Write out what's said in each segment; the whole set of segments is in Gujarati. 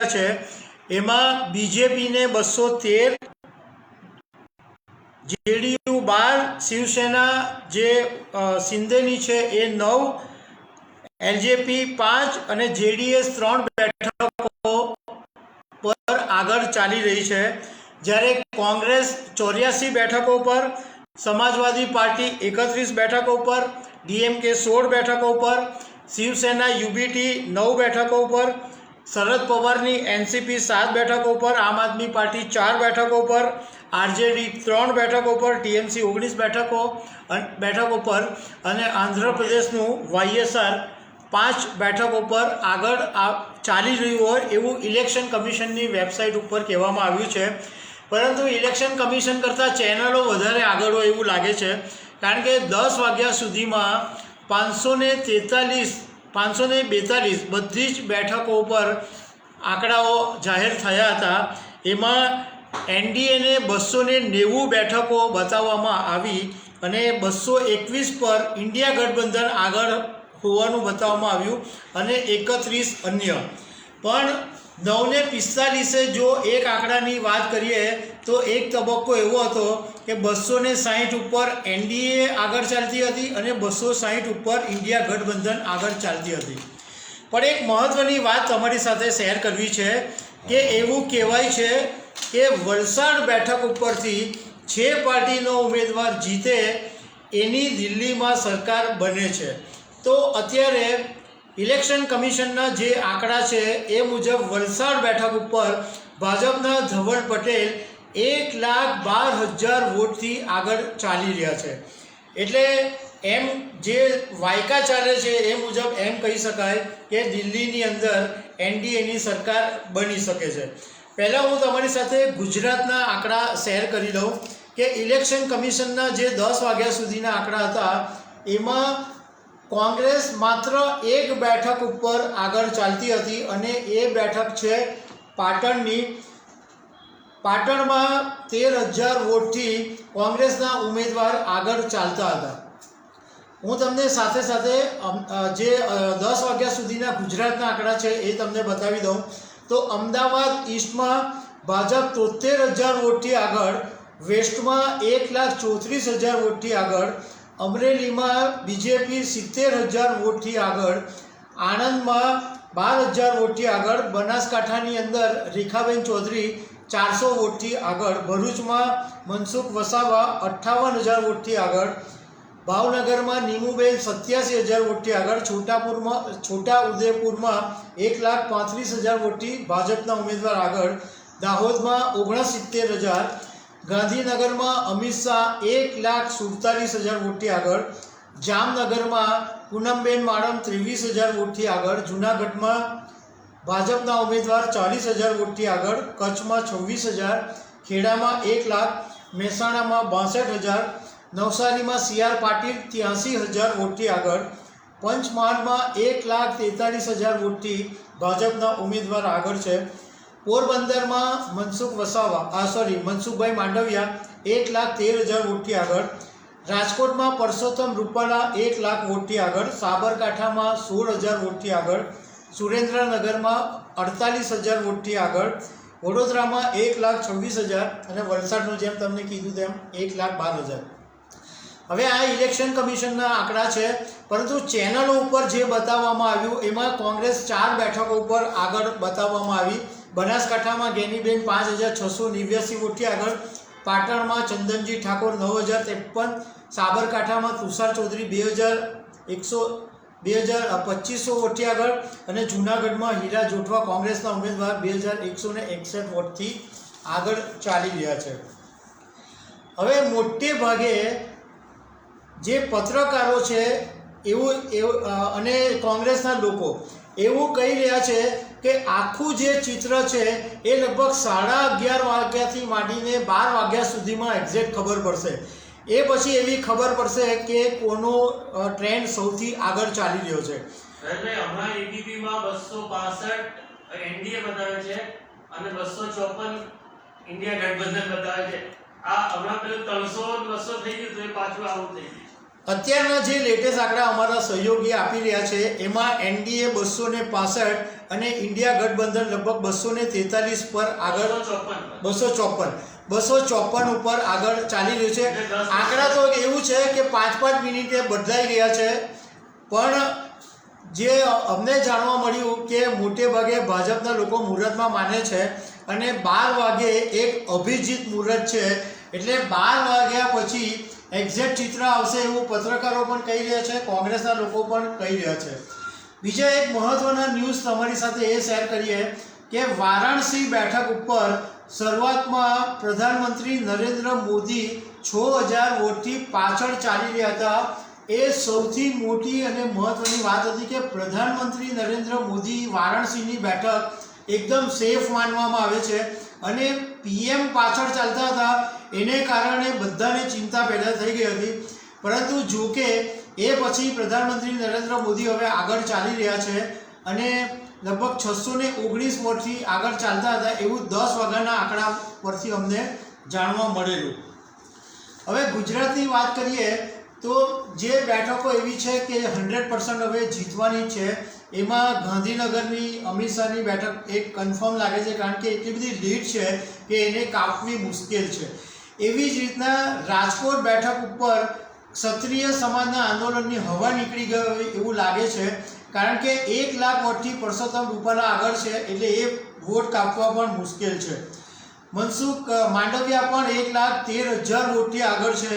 છે એમાં બીજેપી ને 213, જેડીયુ 12, શિવસેના જે શિંદેની છે એ 9, એલજેપી 5 અને જેડીએસ 3 બેઠકો પર આગળ ચાલી રહી છે। જ્યારે કોંગ્રેસ 84 બેઠકો પર, સમાજવાદી પાર્ટી 31 બેઠકો પર, ડીએમકે 16 બેઠકો પર, શિવસેના યુબીટી 9 બેઠકો પર, શરદ પવારની એનસીપી 7 બેઠકો પર, આમ આદમી પાર્ટી 4 બેઠકો પર, આરજેડી 3 બેઠકો પર, ટીએમસી 19 બેઠકો પર અને આંધ્રપ્રદેશનું વાયએસઆર 5 બેઠકો પર આગળ ચાલી રહ્યું હોય એવું ઇલેક્શન કમિશનની વેબસાઇટ ઉપર કહેવામાં આવ્યું છે। પરંતુ ઇલેક્શન કમિશન કરતાં ચેનલો વધારે આગળ હોય એવું લાગે છે, કારણ કે 10 વાગ્યા સુધીમાં 542 બધી જ બેઠકો પર આંકડાઓ જાહેર થયા હતા। એમાં એનડીએને 290 બેઠકો બતાવવામાં આવી અને 221 પર ઇન્ડિયા ગઠબંધન આગળ હોવાનું બતાવવામાં આવ્યું અને 31 અન્ય। પણ 9:45 જો એક આંકડાની વાત કરીએ તો એક તબક્કો એવો હતો કે 260 ઉપર એનડીએ આગળ ચાલતી હતી અને 260 ઉપર ઇન્ડિયા ગઠબંધન આગળ ચાલતી હતી। પણ એક મહત્વની વાત તમારી સાથે શેર કરવી છે કે એવું કહેવાય છે કે વલસાડ બેઠક ઉપરથી જે પાર્ટીનો ઉમેદવાર જીતે એની દિલ્હીમાં સરકાર બને છે। તો અત્યારે ઇલેક્શન કમિશનના જે આંકડા છે એ મુજબ વલસાડ બેઠક ઉપર ભાજપના ધવલ પટેલ 1,12,000 વોટથી આગળ ચાલી રહ્યા છે। એટલે એમ જે વાયકા ચાલે છે એ મુજબ એમ કહી શકાય કે દિલ્હીની અંદર એનડીએની સરકાર બની શકે છે। પહેલાં હું તમારી સાથે ગુજરાતના આંકડા શેર કરી દઉં કે ઇલેક્શન કમિશનના જે 10 વાગ્યા સુધીના આંકડા હતા એમાં કોંગ્રેસ માત્ર એક બેઠક ઉપર આગળ ચાલતી હતી અને એ બેઠક છે પાટણની। પાટણમાં 13,000 વોટથી કોંગ્રેસના ઉમેદવાર આગળ ચાલતા હતા। હું તમને સાથે સાથે જે 10 વાગ્યા સુધીના ગુજરાતના આંકડા છે એ તમને બતાવી દઉં તો અમદાવાદ ઈસ્ટમાં ભાજપ 73,000 વોટથી આગળ, વેસ્ટમાં 1,34,000 વોટથી આગળ, અમરેલીમાં બીજેપી 70,000 વોટથી આગળ, આણંદમાં 12,000 વોટથી આગળ, બનાસકાંઠાની અંદર રેખાબેન ચૌધરી 400 વોટથી આગળ, ભરૂચમાં મનસુખ વસાવા 58,000 વોટથી આગળ, ભાવનગરમાં નીમુબેન 87,000 વોટથી આગળ, છોટાઉદેપુરમાં 1,35,000 વોટથી ભાજપના ઉમેદવાર આગળ, દાહોદમાં 69,000, ગાંધીનગરમાં અમિત શાહ 1,47,000 વોટથી આગળ, જામનગરમાં પૂનમબેન માડમ 23,000 વોટથી આગળ, જૂનાગઢમાં ભાજપના ઉમેદવાર 40,000 વોટથી આગળ, કચ્છમાં 26,000, ખેડામાં 1,00,000, મહેસાણામાં 62,000, નવસારીમાં સીઆર પાટીલ 83,000 વોટથી આગળ, પંચમહાલમાં 1,43,000 વોટથી ભાજપના ઉમેદવાર આગળ છે, પોરબંદરમાં મનસુખભાઈ માંડવિયા 1,13,000 વોટથી આગળ, રાજકોટમાં પરસોત્તમ રૂપાલા 1,00,000 વોટથી આગળ, સાબરકાંઠામાં 16,000 વોટથી આગળ, સુરેન્દ્રનગરમાં 48,000 વોટથી આગળ, વડોદરામાં 1,26,000 અને વલસાડનું જેમ તમને કીધું તેમ 1,12,000। હવે આ ઇલેક્શન કમિશનના આંકડા છે, પરંતુ ચેનલો ઉપર જે બતાવવામાં આવ્યું એમાં કોંગ્રેસ 4 બેઠકો ઉપર આગળ બતાવવામાં આવી। બનાસકાંઠામાં ગેનીબેન 5,689 વોટથી આગળ, પાટણમાં ચંદનજી ઠાકોર 9,053, સાબરકાંઠામાં તુષાર ચૌધરી 2,2500 વોટથી આગળ અને જૂનાગઢમાં હીરા જોટવા કોંગ્રેસના ઉમેદવાર 2,161 વોટથી આગળ ચાલી રહ્યા છે। હવે મોટે ભાગે જે પત્રકારો છે એવું અને કોંગ્રેસના લોકો એવું કહી રહ્યા છે કે આખું જે ચિત્ર છે એ લગભગ 11:30 વાગ્યાથી માંડીને 12 વાગ્યા સુધીમાં એક્ઝેક્ટ ખબર પડશે। એ પછી એવી ખબર પડશે કે કોનો ટ્રેન્ડ સૌથી આગળ ચાલી રહ્યો છે। હમણાં એબીપીમાં 265 એનડીએ બતાવે છે અને 254 ઇન્ડિયા ગઠબંધન બતાવે છે। આ હમણાં પેલું 300 200 થઈ ગયું તો એ પાછું આવું થઈ ગયું। અત્યારના જે લેટેસ્ટ આંકડા અમારા સહયોગી આપી રહ્યા છે એમાં એનડીએ 265 અને ઇન્ડિયા ગઠબંધન લગભગ 243 પર આગળ 254 ઉપર આગળ ચાલી રહ્યું છે. આંકડા તો એવું છે કે 5-5 મિનિટે બદલાઈ રહ્યા છે, પણ જે અમને જાણવા મળ્યું કે મોટે ભાગે ભાજપના લોકો મુહૂર્તમાં માને છે અને 12 વાગે એક અભિજીત મુહૂર્ત છે, એટલે 12 વાગ્યા પછી એક્ઝેક્ટ ચિત્ર આવશે એવું પત્રકારો પણ કહી રહ્યા છે, કોંગ્રેસના લોકો પણ કહી રહ્યા છે. બીજા એક મહત્વના ન્યૂઝ તમારી સાથે એ શેર કરીએ કે વારાણસી બેઠક ઉપર શરૂઆતમાં પ્રધાનમંત્રી નરેન્દ્ર મોદી 6000 વોટથી પાછળ ચાલી રહ્યા હતા. એ સૌથી મોટી અને મહત્વની વાત હતી કે પ્રધાનમંત્રી નરેન્દ્ર મોદી વારાણસીની બેઠક એકદમ સેફ માનવામાં આવે છે અને પીએમ પાછળ ચાલતા હતા, એને કારણે બધાને ચિંતા પેદા થઈ ગઈ હતી. પરંતુ જો કે એ પછી પ્રધાનમંત્રી નરેન્દ્ર મોદી હવે આગળ ચાલી રહ્યા છે અને લગભગ 619 વોટથી આગળ ચાલતા હતા એવું 10 વાગ્યાના આંકડા પરથી અમને જાણવા મળેલું. હવે ગુજરાતની વાત કરીએ તો જે બેઠકો એવી છે કે 100% હવે જીતવાની છે, એમાં ગાંધીનગરની અમિત શાહની બેઠક એક કન્ફર્મ લાગે છે, કારણ કે એટલી બધી લીડ છે કે એને કાપવી મુશ્કેલ છે. એવી જ રીતના રાજકોટ બેઠક ઉપર ક્ષત્રિય સમાજના આંદોલનની હવા નીકળી ગઈ હોય એવું લાગે છે, કારણ કે 1 લાખ વોટથી પરસોત્તમ રૂપાલા આગળ છે, એટલે એ વોટ કાપવા પણ મુશ્કેલ છે. મનસુખ માંડવિયા પણ 1,13,000 વોટથી આગળ છે.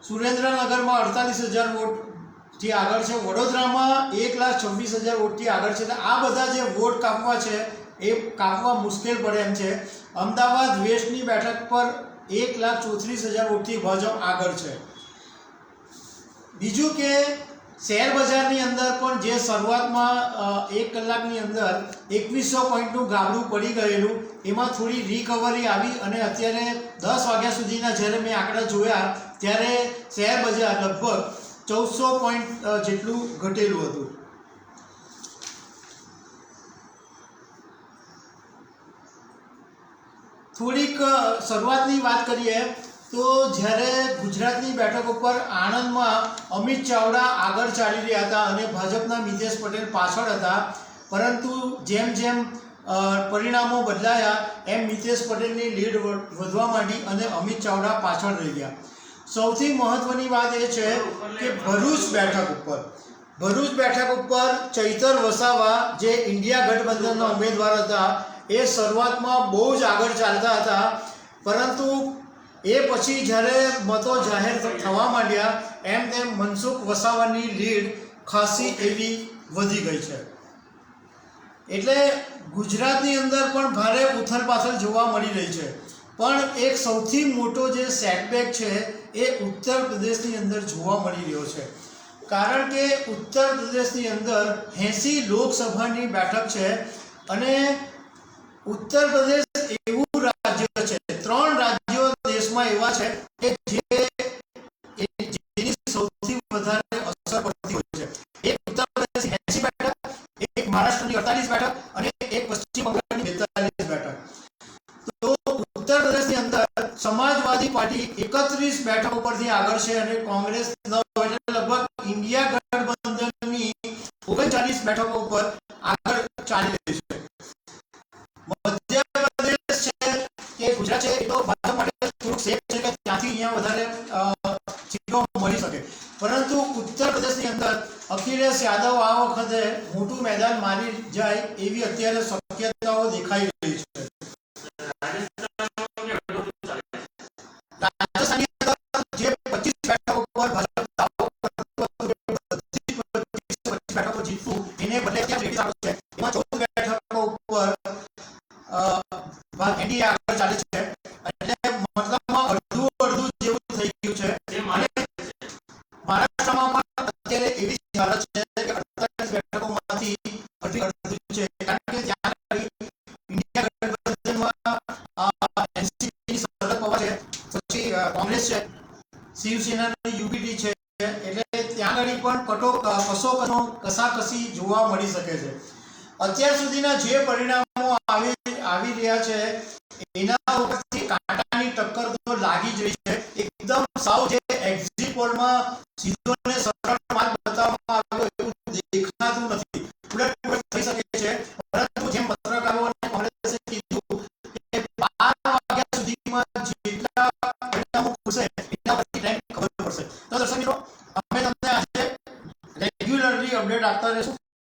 સુરેન્દ્રનગરમાં 48,000 વોટથી આગળ છે. વડોદરામાં 1,26,000 વોટથી આગળ છે. એટલે આ બધા જે વોટ કાપવા છે એ કાપવા મુશ્કેલ પડે એમ છે. અમદાવાદ વેસ્ટની બેઠક પર 1,34,000 વોટથી ભાજપ આગળ છે. બીજું કે શેર બજારની અંદર પણ જે શરૂઆતમાં 1 કલાકની અંદર 2100 પોઈન્ટનું ગાબડું પડી ગયેલું, એમાં થોડી રિકવરી આવી અને અત્યારે 10 વાગ્યા સુધીના જ્યારે મેં આંકડા જોયા ત્યારે શેર બજાર લગભગ 1400 પોઈન્ટ જેટલું ઘટેલું હતું. થોડીક શરૂઆતની વાત કરીએ તો જ્યારે ગુજરાતની બેઠક ઉપર આણંદમાં અમિત ચાવડા આગળ ચાલી રહ્યા હતા અને ભાજપના મિતેશ પટેલ પાછળ હતા, પરંતુ જેમ જેમ પરિણામો બદલાયા એમ મિતેશ પટેલની લીડ વધવા માંડી અને અમિત ચાવડા પાછળ રહી ગયા. સૌથી મહત્વની વાત એ છે કે ભરૂચ બેઠક ઉપર ચૈતર વસાવા જે ઇન્ડિયા ગઠબંધનના ઉમેદવાર હતા એ શરૂઆતમાં બહુ જ આગળ ચાલતા હતા, પરંતુ એ પછી જ્યારે મતો જાહેર થવા માંડ્યા એમ તેમ મનસુખ વસાવાની લીડ ખાસી એવી વધી ગઈ છે. એટલે ગુજરાતની અંદર પણ ભારે ઉથલપાથલ જોવા મળી રહી છે. પણ એક સૌથી મોટો જે સેટબેક છે એ ઉત્તર પ્રદેશની અંદર જોવા મળી રહ્યો છે, કારણ કે ઉત્તર પ્રદેશની અંદર 80 લોકસભાની બેઠક છે અને ઉત્તર પ્રદેશ એવું રાજ્ય છે, 3 રાજ્યો દેશમાં એવા છે કે જેની સૌથી વધારે અસર પડતી હોય છે. એક ઉત્તર પ્રદેશની 80 બેઠક, એક મહારાષ્ટ્રની 48 બેઠક અને એક પશ્ચિમ બંગાળની 42 બેઠક. તો ઉત્તર પ્રદેશની અંદર સમાજવાદી પાર્ટી 31 બેઠકો પરથી આગળ છે અને કોંગ્રેસ 9, એટલે લગભગ ઇન્ડિયા ગઠબંધનની 39 બેઠકો પર આગળ ચાલી રહી છે. મધ્યપ્રદેશ છે કે ગુજરાત છે એ તો ભાજપ માટે થોડુંક સેફ છે કે ત્યાંથી અહીંયા વધારે સીટો મળી શકે, પરંતુ ઉત્તર પ્રદેશની અંદર અખિલેશ યાદવ આ વખતે મોટું મેદાન મારી જાય એવી અત્યારે શક્યતાઓ દેખાઈ રહી છે. રાજસ્થાનની અંદર જે 25 બેઠકો પર ભાજપ બેઠકો જીતવું એને બદલે ત્યાં છે, એમાં 14 બેઠકો ઉપર એનડીએ આગળ ચાલે છે, એટલે મતલબમાં અડધું જેવું થઈ ગયું છે. અને મહારાષ્ટ્રમાં પણ અત્યારે એવી હાલત છે કે 48 બેઠકોમાંથી અડધું છે, કારણ કે ત્યાં ઇન્ડિયા ગઠબંધનમાં એનસીપીની શરદ પવાર છે, પછી કોંગ્રેસ છે, શિવસેનાની યુપીટી છે, એટલે ત્યાં આગળ પણ કસાકસી જોવા મળી શકે છે. અત્યાર સુધીના જે પરિણામો આવી રહ્યા છે એના ઉપરથી કાંટાની ટક્કર તો લાગી જ રહી છે. એકદમ સાવ જે એક્ઝિટ પોલ પોલમાં સીધો અને સરળ માર્ગ બતાવવામાં આવ્યો એવું દેખાતું નથી. ઉલટ થઈ શકે છે, પરંતુ જેમ પત્રકારો અને કોંગ્રેસે કીધું કે 12 વાગ્યા સુધીમાં જેટલા પરિણામો ખુલશે એના પરથી ટાઈમ ખબર પડશે. તો દર્શક મિત્રો, અમે તમને આજે રેગ્યુલરલી અપડેટ આપતા રહીશું.